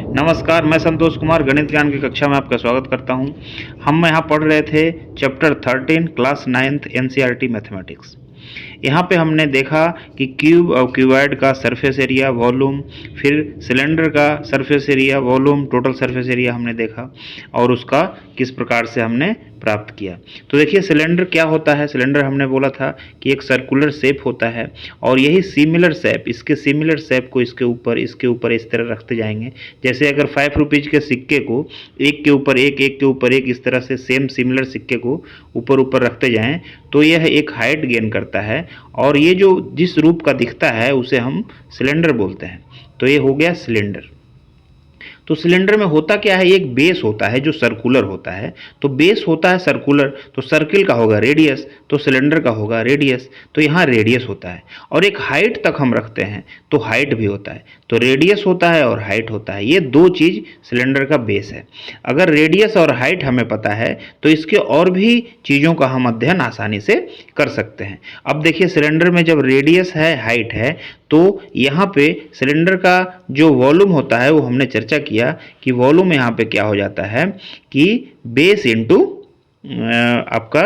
नमस्कार, मैं संतोष कुमार गणित ज्ञान की कक्षा में आपका स्वागत करता हूं। हम यहाँ पढ़ रहे थे chapter 13 class 9th NCERT mathematics. यहाँ पे हमने देखा कि क्यूब और क्यूबॉइड का सरफेस एरिया, वॉल्यूम, फिर सिलेंडर का surface area, volume, total surface area हमने देखा और उसका किस प्रकार से हमने प्राप्त किया। तो देखिए सिलेंडर क्या होता है। सिलेंडर हमने बोला था कि एक सर्कुलर शेप होता है और यही सिमिलर शेप, इसके सिमिलर शेप को इसके ऊपर इस तरह रखते जाएंगे। जैसे अगर 5 रुपीज़ के सिक्के को एक के ऊपर एक इस तरह से सेम सिमिलर सिक्के को ऊपर रखते जाएं तो यह एक हाइट गेन करता है और ये जो जिस रूप का दिखता है उसे हम सिलेंडर बोलते हैं। तो ये हो गया सिलेंडर। तो सिलेंडर में होता क्या है, एक बेस होता है जो सर्कुलर होता है। तो बेस होता है सर्कुलर, तो सर्किल का होगा रेडियस, तो सिलेंडर का होगा रेडियस। तो यहाँ रेडियस होता है और एक हाइट तक हम रखते हैं तो हाइट भी होता है। तो रेडियस होता है और हाइट होता है, ये दो चीज़ सिलेंडर का बेस है। अगर रेडियस और हाइट हमें पता है तो इसके और भी चीज़ों का हम अध्ययन आसानी से कर सकते हैं। अब देखिए सिलेंडर में जब रेडियस है, हाइट है, तो यहाँ पे सिलेंडर का जो वॉल्यूम होता है वो हमने चर्चा किया कि वॉल्यूम यहाँ पे क्या हो जाता है कि बेस इंटू आपका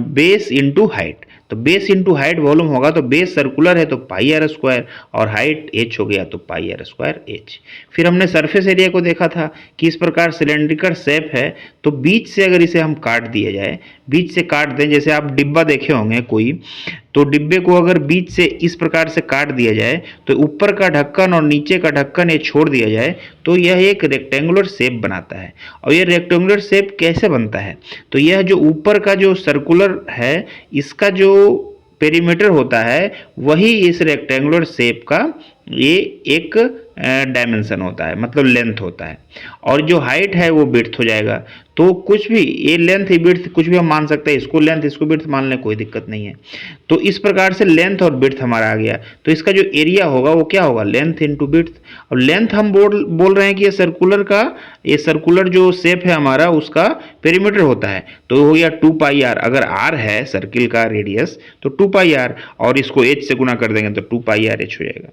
बेस इंटू हाइट। तो बेस इंटू हाइट वॉल्यूम होगा, तो बेस सर्कुलर है तो पाई आर स्क्वायर और हाइट एच हो गया तो पाई आर स्क्वायर एच। फिर हमने सरफेस एरिया को देखा था कि इस प्रकार सिलेंड्रिकल शेप है तो बीच से अगर इसे हम काट दिया जाए, बीच से काट दें, जैसे आप डिब्बा देखे होंगे कोई, तो डिब्बे को अगर बीच से इस प्रकार से काट दिया जाए तो ऊपर का ढक्कन और नीचे का ढक्कन ये छोड़ दिया जाए तो यह एक रेक्टेंगुलर शेप बनाता है। और यह रेक्टेंगुलर शेप कैसे बनता है, तो यह जो ऊपर का जो सर्कुलर है इसका जो पेरीमीटर होता है वही इस रेक्टेंगुलर शेप का ये एक डायमेंशन होता है, मतलब लेंथ होता है। और जो हाइट है वो विड्थ हो जाएगा। तो कुछ भी ये लेंथ विड्थ कुछ भी हम मान सकते हैं, इसको लेंथ इसको विड्थ मान लें, कोई दिक्कत नहीं है। तो इस प्रकार से लेंथ और विड्थ हमारा आ गया। तो इसका जो एरिया होगा वो क्या होगा, लेंथ इंटू विड्थ। और लेंथ हम बोल रहे हैं कि ये सर्कुलर जो शेप है हमारा उसका पेरीमीटर होता है, तो हो गया 2 पाई आर। अगर आर है सर्किल का रेडियस तो 2 पाई आर और इसको एच से गुना कर देंगे तो 2 पाई आर एच हो जाएगा।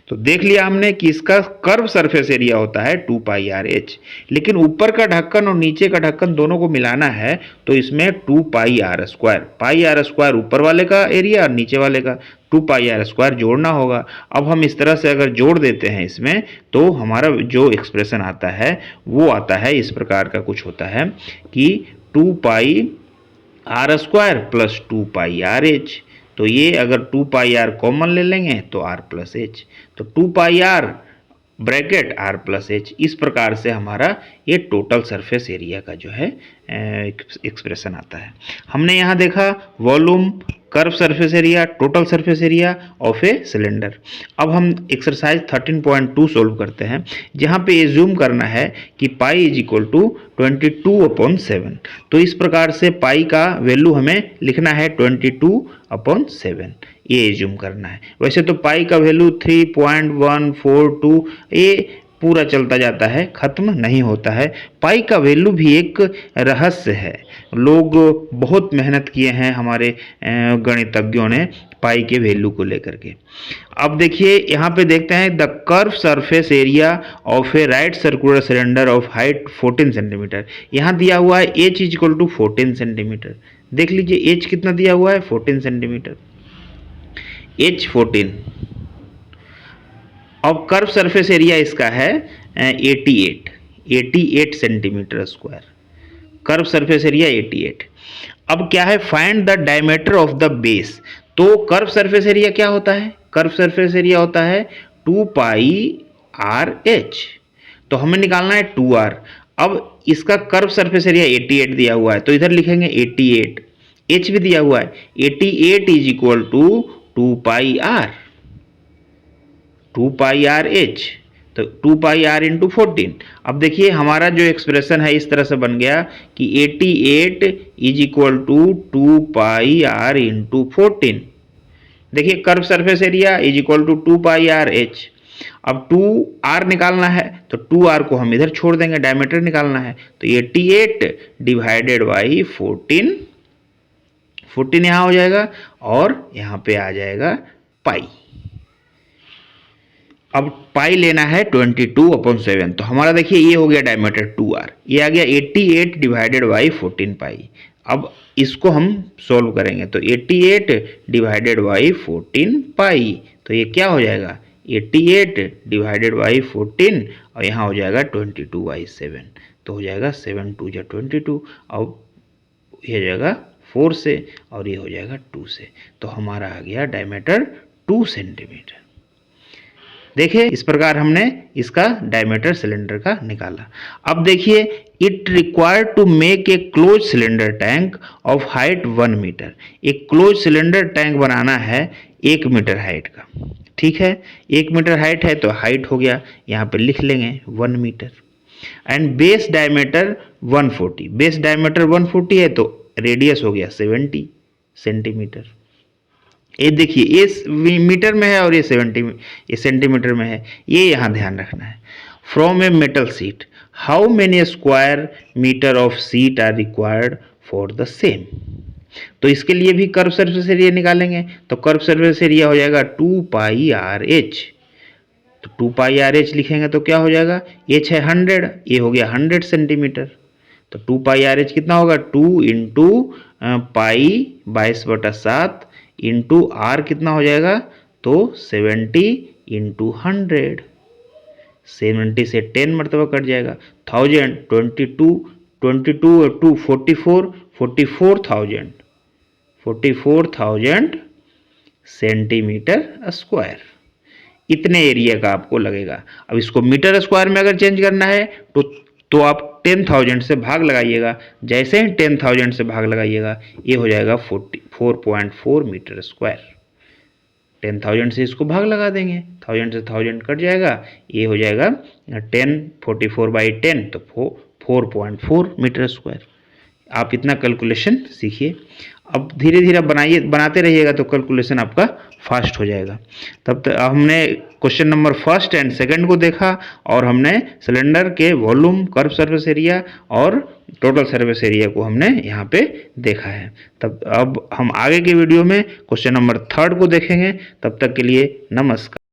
तो देख लिया हमने कि इसका कर्व सरफेस एरिया होता है 2 पाई आर एच, लेकिन ऊपर का ढक्कन और नीचे का ढक्कन दोनों को मिलाना है तो इसमें 2 पाई आर स्क्वायर ऊपर वाले का एरिया और नीचे वाले का 2 पाई आर स्क्वायर जोड़ना होगा। अब हम इस तरह से अगर जोड़ देते हैं इसमें तो हमारा जो एक्सप्रेशन आता है वो आता है इस प्रकार का कुछ होता है कि 2 pi r square plus 2 pi R H. तो ये अगर 2 पाई आर कॉमन ले लेंगे तो आर प्लस एच, तो 2 pi r bracket r plus h. इस प्रकार से हमारा ये टोटल सरफेस एरिया का जो है एक्सप्रेशन आता है। हमने यहाँ देखा volume, curve surface area, total surface area of a cylinder. अब हम एक्सरसाइज 13.2 सोल्व करते हैं, जहाँ पे एज्यूम करना है कि पाई इज इक्वल टू 22/7। तो इस प्रकार से पाई का वैल्यू हमें लिखना है 22/7, ये एज्यूम करना है। वैसे तो पाई का वैल्यू 3.142 ये पूरा चलता जाता है, खत्म नहीं होता है। पाई का वैल्यू भी एक रहस्य है, लोग बहुत मेहनत किए हैं हमारे गणितज्ञों ने पाई के वैल्यू को लेकर के। अब देखिए यहाँ पे देखते हैं the curve surface area of a right circular cylinder of height 14 centimetre. यहाँ दिया हुआ है H is equal to 14 centimetre. देख लीजिए एच कितना दिया हुआ है, 14 सेंटीमीटर, एच 14। अब कर्व सरफेस एरिया इसका है 88 centimetre square. Curve surface area 88। अब क्या है, find the diameter of the base. तो कर्व सरफेस एरिया क्या होता है, कर्व सरफेस एरिया होता है 2 पाई आर एच। तो हमें निकालना है 2r। अब इसका कर्व सरफेस एरिया 88 दिया हुआ है तो इधर लिखेंगे 88, एच भी दिया हुआ है 88 is equal to 2 pi R, 2 pi R H, तो 2 पाई आर इंटू 14। अब देखिए हमारा जो एक्सप्रेशन है इस तरह से बन गया कि 88 is equal to 2 pi R into 14। देखिए curve surface area is equal to 2 pi are H. अब 2 आर निकालना है तो 2 आर को हम इधर छोड़ देंगे, डायमीटर निकालना है तो 88 डिवाइडेड बाई 14, 14 यहाँ हो जाएगा और यहाँ पे आ जाएगा पाई। अब पाई लेना है 22/7, तो हमारा देखिए ये हो गया डायमीटर 2r, ये आ गया 88 डिवाइडेड बाई 14 पाई। अब इसको हम सॉल्व करेंगे तो 88 डिवाइडेड बाई 14 पाई, तो ये क्या हो जाएगा 88 डिवाइडेड बाई 14 और यहाँ हो जाएगा 22/7, तो हो जाएगा 7 2 जा 22। अब ये हो जाएगा 4 से और ये हो जाएगा 2 से, तो हमारा आ गया डायमीटर 2 सेंटीमीटर। देखिए इस प्रकार हमने इसका डायमीटर सिलेंडर का निकाला। अब देखिए it required to make a close cylinder tank of height 1 metre. एक क्लोज सिलेंडर टैंक बनाना है 1 मीटर हाइट का, ठीक है। 1 मीटर हाइट है तो हाइट हो गया, यहाँ पे लिख लेंगे 1 metre. And base diameter 140, base diameter 140 है तो रेडियस हो गया 70 सेंटीमीटर। ये देखिए ये मीटर में है और ये सेंटीमीटर में है, ये यहाँ ध्यान रखना है। From a metal sheet how many square metre of sheet are required for the same. तो इसके लिए भी कर्व सरफेस एरिया निकालेंगे, तो कर्व सरफेस एरिया हो जाएगा 2 पाई आर एच। तो 2 पाई आर एच लिखेंगे तो क्या हो जाएगा, एच है 100, ये हो गया 100 सेंटीमीटर। तो 2 पाई आर एच कितना होगा 2 इंटू पाई 22/7 इंटू आर कितना हो जाएगा, तो 70 इंटू 100, 70 से 10 मरतबा कट जाएगा, 1000 22 2 44,000 सेंटीमीटर स्क्वायर। इतने एरिया का आपको लगेगा। अब इसको मीटर स्क्वायर में अगर चेंज करना है तो आप 10,000 से भाग लगाइएगा। जैसे ही 10,000 से भाग लगाइएगा ये हो जाएगा 4.4 मीटर स्क्वायर। 10,000 से इसको भाग लगा देंगे, 1000 से 1000 कट जाएगा, ये हो जाएगा 10 44/10 तो 4.4 मीटर स्क्वायर। आप इतना कैलकुलेशन सीखिए। अब धीरे धीरे बनाते रहिएगा तो कैलकुलेशन आपका फास्ट हो जाएगा। तब तक हमने question number first and second को देखा और हमने सिलेंडर के वॉल्यूम, कर्व सरफेस एरिया और टोटल सरफेस एरिया को हमने यहाँ पे देखा है। तब अब हम आगे के वीडियो में क्वेश्चन नंबर थर्ड को देखेंगे। तब तक के लिए नमस्कार।